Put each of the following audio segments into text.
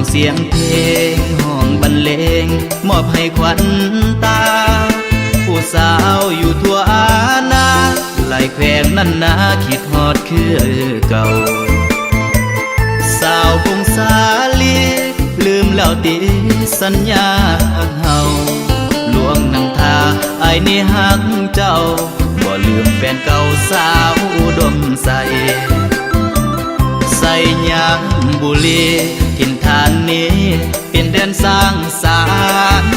เสียงเพลงห้องบรรเลงมอบให้ขวัญตาผู้สาวอยู่ทั่วอาณาไหลแขวงนั่นนาคิดฮอดคือเก่าสาวพงสาลีลืมแล้วติสัญญาเฮาลวงนังทาไอ้นี่ฮักเจ้าบ่ลืมแฟนเก่าสาวอุดมใส่ยางบุรีถิ่นฐานนี้เป็นแดนสร้างสรรค์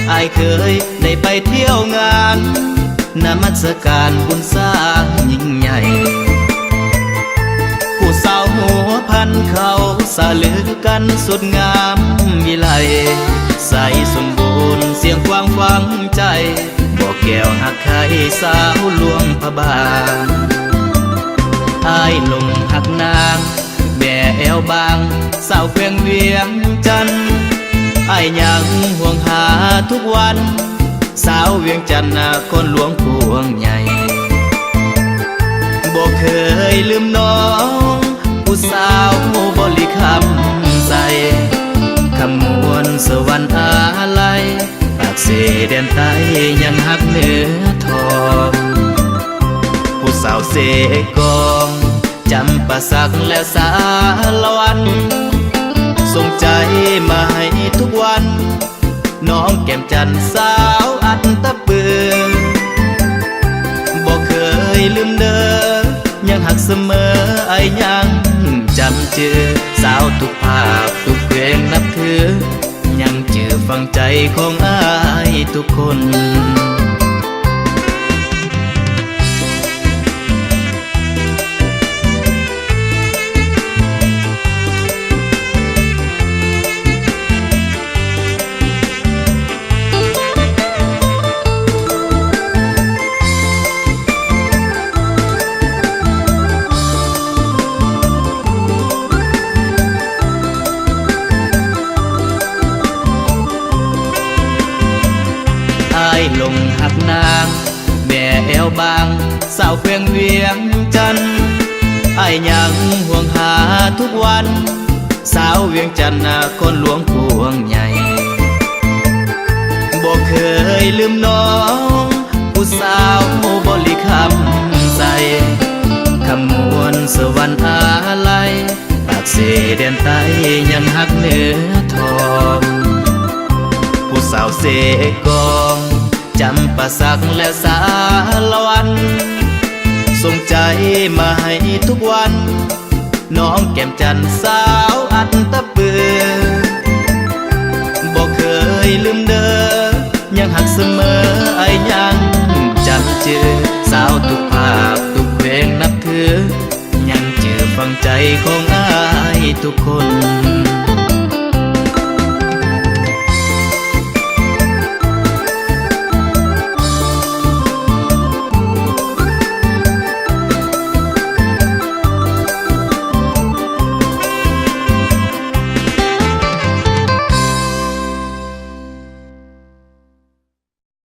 ไอ้เคยได้ไปเที่ยวงานนมัสการบุญสร้างยิ่งใหญ่ผู้สาวหัวพันเขาสะลือกันสุดงามวิไลใสสมบูรณ์เสียงกว้างฟังใจบอกแก้วหักใครสาวหลวงพระบางไอ้ลงหักนางแม่แอวบางสาวแขวงเวียงจันทน์ไอ้ยังห่วงหาทุกวันสาวเวียงจันทน์คนหลวงพวงใหญ่บ่เคยลืมน้องผู้สาวบริคำใสคำมวนสวรรค์อะไรปากเสแดนใต้ยังหักเหนือทองผู้สาวเสกองจำปาสักและสารวันส่งใจมาให้ทุกวันน้องแก้มจันสาวอันตะปือบอกเคยลืมเด้อยังหักเสมอไอ้ยังจำเจอสาวทุกภาพทุกเพลงนับถือยังเจอฟังใจของอ้ายทุกคนลงหักนางแม่แอวบางสาวแขวงเวียงจันทน์ไอ้ยังห่วงหาทุกวันสาวเวียงจันทน์คนหลวงพวงใหญ่บอกเคยลืมน้องผู้สาวบริคำใสคำมวนสวรรค์อะไรปากเสแดนใต้ยังหักเหนือทองผู้สาวเสกองจำปาสักและสารวันส่งใจมาให้ทุกวันน้องแก้มจันสาวอันตะปือบอกเคยลืมเด้อยังหักเสมอไอ้ยังจำเจอสาวทุกภาพทุกเพลงนับถือยังเจอฟังใจของอ้ายทุกคน